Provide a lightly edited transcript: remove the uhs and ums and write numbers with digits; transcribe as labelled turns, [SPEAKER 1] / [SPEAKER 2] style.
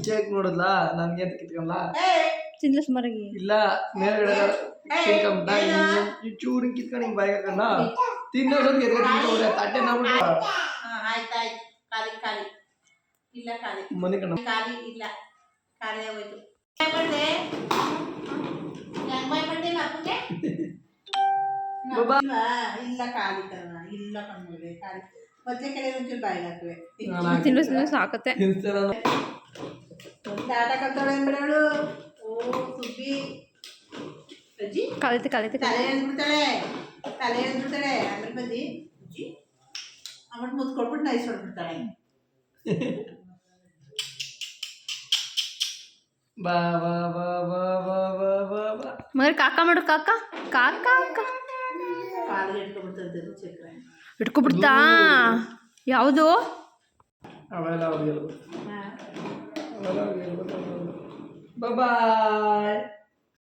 [SPEAKER 1] cake ನೋಡಿದ್ಲ ನನ್ಗೆ ಅಂತ ಕಿತ್ಕೊಂಡ್ಲ
[SPEAKER 2] ತಿನ್ಲ ಸುಮಾರಾಗಿ
[SPEAKER 1] ಇಲ್ಲ ಮೇಲ್ಗಡೆ ತಿನ್ಕೊಂಡ ಚೂರು ಕಿತ್ಕೊಂಡು ಹಿಂಗ್ ಬಾಯಿ ಹಾಕೊಂಡ ತಿನ್ನೋದೊಂದು ಎದೆ ತಿನ್ಕೊಂಡ್ರೆ ತಟ್ಟೆ ನೋಡ್ಬಿಟ್ಟು
[SPEAKER 3] ಆಯ್ತಾಯ್ತು ಖಾಲಿ ಖಾಲಿ ಇಲ್ಲ ಖಾಲಿ
[SPEAKER 1] ಮನೆ ಕಣ
[SPEAKER 3] ಖಾಲಿ ಇಲ್ಲ ಖಾಲಿ ಆಗೋಯ್ತು ಬಂದೆ ಹೆಂಗ್ ಬಾಯ್ ಬಂದೆ ಮಕ್ಕಳಿಗೆ ಇಲ್ಲ ಖಾಲಿ ಕಣ ಇಲ್ಲ ಕಣ್ಮಗಳೇ ಖಾಲಿ ಮೊದಲೇ ಕಡೆ ಒಂಚೂರು ಬಾಯಿಗೆ ಹಾಕುವೆ
[SPEAKER 2] ತಿನ್ನು ಸಾಕತ್ತೆ
[SPEAKER 3] ಒಂದು ಆಟ ಕಲ್ತಾಳೆ ಅಂದ್ಬಿಡೋಳು ಓ ಸುಬ್ಬಿ ಅಜ್ಜಿ
[SPEAKER 2] ಕಲಿತು
[SPEAKER 3] ತಲೆ ಎಳ್ಬಿಡ್ತಾಳೆ ಆಮೇಲೆ ಬಜ್ಜಿ ಅಜ್ಜಿ ಅವಳು ಮುತ್ಕೊಟ್ಬಿಟ್ಟು ನೈಸ್ ಹೊಡ್ಬಿಡ್ತಾಳೆ
[SPEAKER 1] ಬಾ ಬಾ ಬಾ ಬಾ ಬಾ ಬಾ ಬಾ ಬಾ
[SPEAKER 2] ಮಗರ್ ಕಾಕ ಮಾಡು ಕಾಕ ಕಾಕ
[SPEAKER 3] ಕಾಲಿಗೆ ಇಟ್ಕೊಬಿಡ್ತದೆ ಚಕ್ರ
[SPEAKER 2] ಇಟ್ಕೊಬಿಡ್ತಾ ಯಾವುದು
[SPEAKER 1] ಅವೆಲ್ಲ ಅವ್ರಿಗೆ ಬಾಯ್